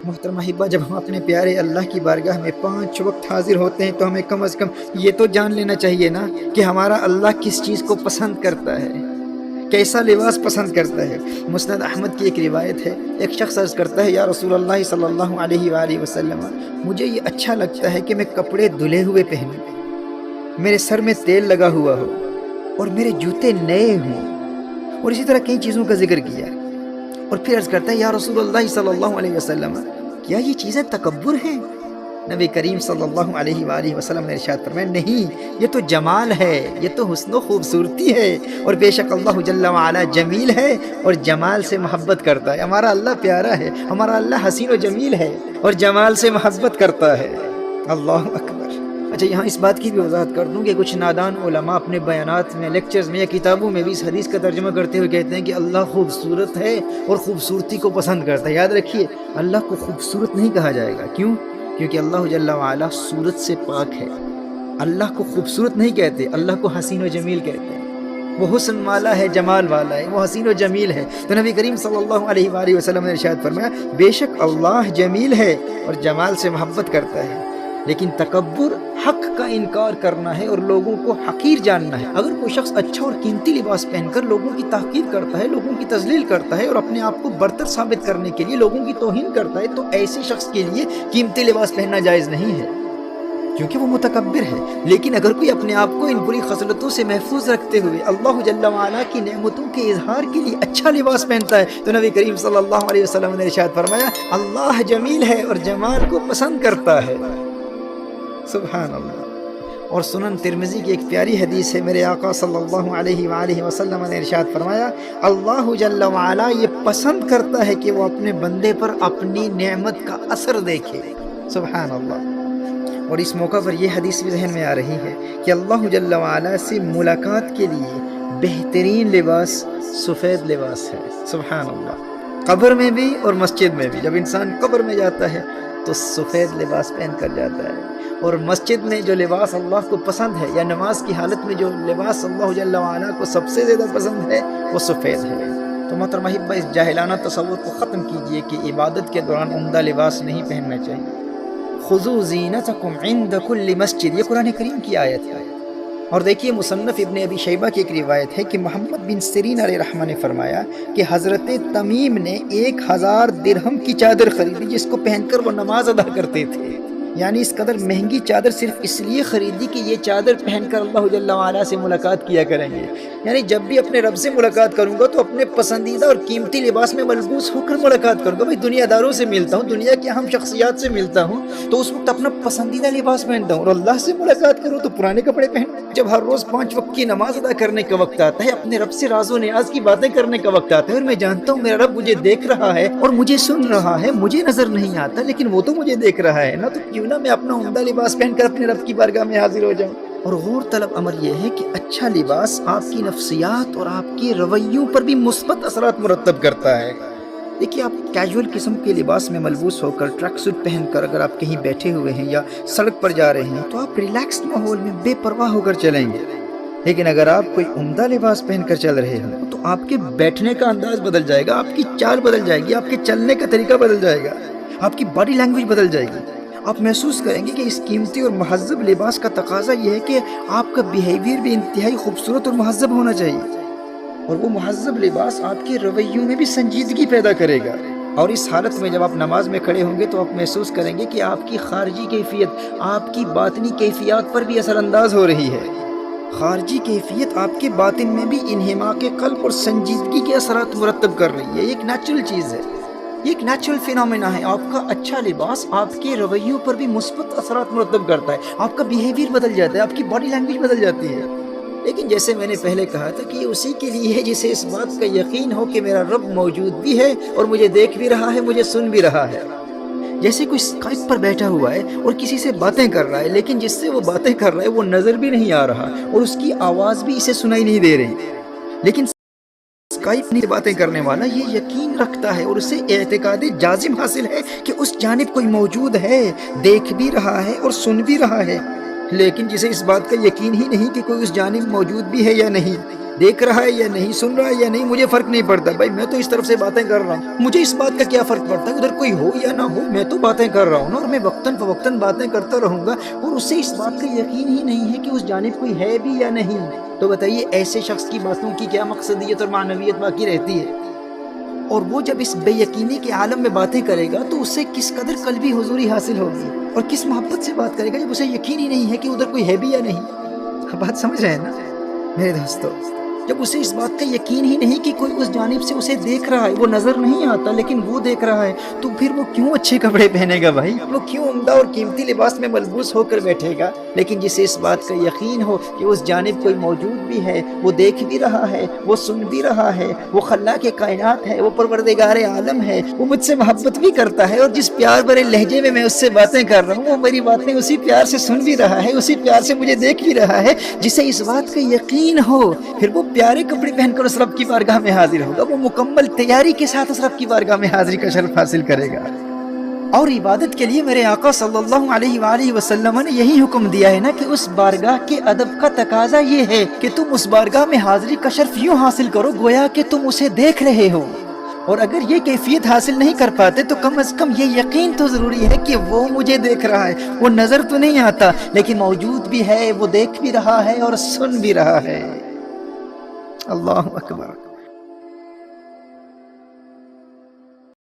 محترمہ حبہ، جب ہم اپنے پیارے اللہ کی بارگاہ میں 5 وقت حاضر ہوتے ہیں تو ہمیں کم از کم یہ تو جان لینا چاہیے نا کہ ہمارا اللہ کس چیز کو پسند کرتا ہے، کیسا لباس پسند کرتا ہے۔ مسند احمد کی ایک روایت ہے، ایک شخص عرض کرتا ہے، یا رسول اللہ صلی اللہ علیہ وآلہ وسلم، مجھے یہ اچھا لگتا ہے کہ میں کپڑے دھلے ہوئے پہنوں، میرے سر میں تیل لگا ہوا ہو اور میرے جوتے نئے ہوں، اور اسی طرح کئی چیزوں کا ذکر کیا۔ اور پھر عرض کرتا ہے، یا رسول اللہ صلی اللہ علیہ وسلم، کیا یہ چیزیں تکبر ہیں؟ نبی کریم صلی اللہ علیہ وآلہ وسلم نے ارشاد فرمایا، نہیں، یہ تو جمال ہے، یہ تو حسن و خوبصورتی ہے، اور بے شک اللہ جل وعلا جمیل ہے اور جمال سے محبت کرتا ہے۔ ہمارا اللہ پیارا ہے، ہمارا اللہ حسین و جمیل ہے اور جمال سے محبت کرتا ہے۔ اللہ اکبر۔ اچھا، یہاں اس بات کی بھی وضاحت کر دوں کہ کچھ نادان علماء اپنے بیانات میں، لیکچرز میں یا کتابوں میں بھی اس حدیث کا ترجمہ کرتے ہوئے کہتے ہیں کہ اللہ خوبصورت ہے اور خوبصورتی کو پسند کرتا ہے۔ یاد رکھیے، اللہ کو خوبصورت نہیں کہا جائے گا۔ کیوں؟ کیونکہ اللہ جل وعلا صورت سے پاک ہے۔ اللہ کو خوبصورت نہیں کہتے، اللہ کو حسین و جمیل کہتے ہیں۔ وہ حسن والا ہے، جمال والا ہے، وہ حسین و جمیل ہے۔ تو نبی کریم صلی اللہ علیہ وآلہ وسلم نے ارشاد فرمایا، بے شک اللہ جمیل ہے اور جمال سے محبت کرتا ہے، لیکن تکبر حق کا انکار کرنا ہے اور لوگوں کو حقیر جاننا ہے۔ اگر کوئی شخص اچھا اور قیمتی لباس پہن کر لوگوں کی تحقیر کرتا ہے، لوگوں کی تذلیل کرتا ہے اور اپنے آپ کو برتر ثابت کرنے کے لیے لوگوں کی توہین کرتا ہے، تو ایسے شخص کے لیے قیمتی لباس پہننا جائز نہیں ہے، کیونکہ وہ متکبر ہے۔ لیکن اگر کوئی اپنے آپ کو ان بری خصلتوں سے محفوظ رکھتے ہوئے اللہ جل وعلا کی نعمتوں کے اظہار کے لیے اچھا لباس پہنتا ہے، تو نبی کریم صلی اللہ علیہ وسلم نے ارشاد فرمایا، اللہ جمیل ہے اور جمال کو پسند کرتا ہے۔ سبحان اللہ۔ اور سنن ترمذی کی ایک پیاری حدیث ہے، میرے آقا صلی اللہ علیہ وآلہ وسلم نے ارشاد فرمایا، اللہ جل وعلا یہ پسند کرتا ہے کہ وہ اپنے بندے پر اپنی نعمت کا اثر دیکھے۔ سبحان اللہ۔ اور اس موقع پر یہ حدیث بھی ذہن میں آ رہی ہے کہ اللہ جل وعلا سے ملاقات کے لیے بہترین لباس سفید لباس ہے۔ سبحان اللہ۔ قبر میں بھی اور مسجد میں بھی، جب انسان قبر میں جاتا ہے تو سفید لباس پہن کر جاتا ہے، اور مسجد میں جو لباس اللہ کو پسند ہے، یا نماز کی حالت میں جو لباس اللہ جل وعلا کو سب سے زیادہ پسند ہے، وہ سفید ہے۔ تو محترمہ حبہ، اس جاہلانہ تصور کو ختم کیجئے کہ عبادت کے دوران عمدہ لباس نہیں پہننا چاہیے۔ خذوا زینتکم عند کل مسجد، یہ قرآن کریم کی آیت ہے۔ اور دیکھیے، مصنف ابن ابی شیبہ کی ایک روایت ہے کہ محمد بن سیرین علیہ رحمہ نے فرمایا کہ حضرت تمیم نے 1000 درہم کی چادر خریدی، جس کو پہن کر وہ نماز ادا کرتے تھے۔ یعنی اس قدر مہنگی چادر صرف اس لیے خریدی کہ یہ چادر پہن کر اللہ جل وعلا سے ملاقات کیا کریں گے۔ یعنی جب بھی اپنے رب سے ملاقات کروں گا تو اپنے پسندیدہ اور قیمتی لباس میں ملبوس ہو کر ملاقات کروں گا۔ بھائی، دنیا داروں سے ملتا ہوں، دنیا کی اہم شخصیات سے ملتا ہوں، تو اس وقت اپنا پسندیدہ لباس پہنتا ہوں، اور اللہ سے ملاقات کروں تو پرانے کپڑے پہن۔ جب ہر روز 5 وقت کی نماز ادا کرنے کا وقت آتا ہے، اپنے رب سے راز و نیاز کی باتیں کرنے کا وقت آتا ہے، اور میں جانتا ہوں میرا رب مجھے دیکھ رہا ہے اور مجھے سن رہا ہے، مجھے نظر نہیں آتا لیکن وہ تو مجھے دیکھ رہا ہے نا، تو کیوں نہ میں اپنا عمدہ لباس پہن کر اپنے رب کی بارگاہ میں حاضر ہو جاؤں۔ اور غور طلب امر یہ ہے کہ اچھا لباس آپ کی نفسیات اور آپ کے رویوں پر بھی مثبت اثرات مرتب کرتا ہے۔ دیکھیے، آپ کیجول قسم کے لباس میں ملبوس ہو کر، ٹریک سوٹ پہن کر اگر آپ کہیں بیٹھے ہوئے ہیں یا سڑک پر جا رہے ہیں تو آپ ریلیکسڈ ماحول میں بے پرواہ ہو کر چلیں گے۔ لیکن اگر آپ کوئی عمدہ لباس پہن کر چل رہے ہیں تو آپ کے بیٹھنے کا انداز بدل جائے گا، آپ کی چال بدل جائے گی، آپ کے چلنے کا طریقہ بدل جائے گا، آپ کی باڈی لینگویج بدل جائے گی۔ آپ محسوس کریں گے کہ اس قیمتی اور مہذب لباس کا تقاضا یہ ہے کہ آپ کا بیہیویئر بھی انتہائی خوبصورت اور مہذب ہونا چاہیے، اور وہ مہذب لباس آپ کے رویوں میں بھی سنجیدگی پیدا کرے گا۔ اور اس حالت میں جب آپ نماز میں کھڑے ہوں گے تو آپ محسوس کریں گے کہ آپ کی خارجی کیفیت آپ کی باطنی کیفیات پر بھی اثر انداز ہو رہی ہے۔ خارجی کیفیت آپ کے باطن میں بھی انہماک قلب اور سنجیدگی کے اثرات مرتب کر رہی ہے۔ یہ ایک نیچرل چیز ہے، یہ ایک نیچرل فینومینا ہے۔ آپ کا اچھا لباس آپ کے رویوں پر بھی مثبت اثرات مرتب کرتا ہے، آپ کا بیہیویئر بدل جاتا ہے، آپ کی باڈی لینگویج بدل جاتی ہے۔ لیکن جیسے میں نے پہلے کہا تھا کہ یہ اسی کے لیے ہے جسے اس بات کا یقین ہو کہ میرا رب موجود بھی ہے اور مجھے دیکھ بھی رہا ہے، مجھے سن بھی رہا ہے۔ جیسے کوئی اسکائپ پر بیٹھا ہوا ہے اور کسی سے باتیں کر رہا ہے، لیکن جس سے وہ باتیں کر رہا ہے وہ نظر بھی نہیں آ رہا اور اس کی آواز بھی اسے سنائی نہیں دے رہی، لیکن اسکائپ سے باتیں کرنے والا یہ یقین رکھتا ہے اور اسے اعتقاد جازم حاصل ہے کہ اس جانب کوئی موجود ہے، دیکھ بھی رہا ہے اور سن بھی رہا ہے، لیکن جسے اس بات کا یقین ہی نہیں کہ کوئی اس جانب موجود بھی ہے یا نہیں، دیکھ رہا ہے یا نہیں، سن رہا ہے یا نہیں، مجھے فرق نہیں پڑتا بھائی، میں تو اس طرف سے باتیں کر رہا ہوں، مجھے اس بات کا کیا فرق پڑتا ہے ادھر کوئی ہو یا نہ ہو، میں تو باتیں کر رہا ہوں نا، اور میں وقتاً فوقتاً باتیں کرتا رہوں گا، اور اس سے اس بات کا یقین ہی نہیں ہے کہ اس جانب کوئی ہے بھی یا نہیں۔ تو بتائیے ایسے شخص کی باتوں کی کیا مقصدیت اور معنویت باقی رہتی ہے؟ اور وہ جب اس بے یقینی کے عالم میں باتیں کرے گا تو اس سے کس قدر قلبی حضوری حاصل ہوگی، اور کس محبت سے بات کرے گا جب اسے یقین ہی نہیں ہے کہ ادھر کوئی ہے بھی یا نہیں۔ بات سمجھ رہے ہیں نا میرے دوستو؟ جب اسے اس بات کا یقین ہی نہیں کہ کوئی اس جانب سے اسے دیکھ رہا ہے، وہ نظر نہیں آتا لیکن وہ دیکھ رہا ہے، تو پھر وہ کیوں اچھے کپڑے پہنے گا بھائی؟ وہ کیوں عمدہ اور قیمتی لباس میں ملبوس ہو کر بیٹھے گا؟ لیکن جسے اس بات کا یقین ہو کہ اس جانب کوئی موجود بھی ہے، وہ دیکھ بھی رہا ہے، وہ سن بھی رہا ہے، وہ خلاق کائنات ہے، وہ پروردگار عالم ہے، وہ مجھ سے محبت بھی کرتا ہے، اور جس پیار بھرے لہجے میں اس سے باتیں کر رہا ہوں وہ میری باتیں اسی پیار سے سن بھی رہا ہے، اسی پیار سے مجھے دیکھ بھی رہا ہے، جسے اس بات کا یقین ہو، پھر وہ پیارے کپڑے پہن کر اس رب کی بارگاہ میں حاضر ہوگا، وہ مکمل تیاری کے ساتھ اس رب کی بارگاہ میں حاضری کا شرف حاصل کرے گا۔ اور عبادت کے لیے میرے آقا صلی اللہ علیہ وآلہ وسلم نے یہی حکم دیا ہے نا کہ اس بارگاہ کے ادب کا تقاضا یہ ہے کہ تم اس بارگاہ میں حاضری کا شرف یوں حاصل کرو گویا کہ تم اسے دیکھ رہے ہو، اور اگر یہ کیفیت حاصل نہیں کر پاتے تو کم از کم یہ یقین تو ضروری ہے کہ وہ مجھے دیکھ رہا ہے، وہ نظر تو نہیں آتا لیکن موجود بھی ہے، وہ دیکھ بھی رہا ہے اور سن بھی رہا ہے۔ اللہ اکبر۔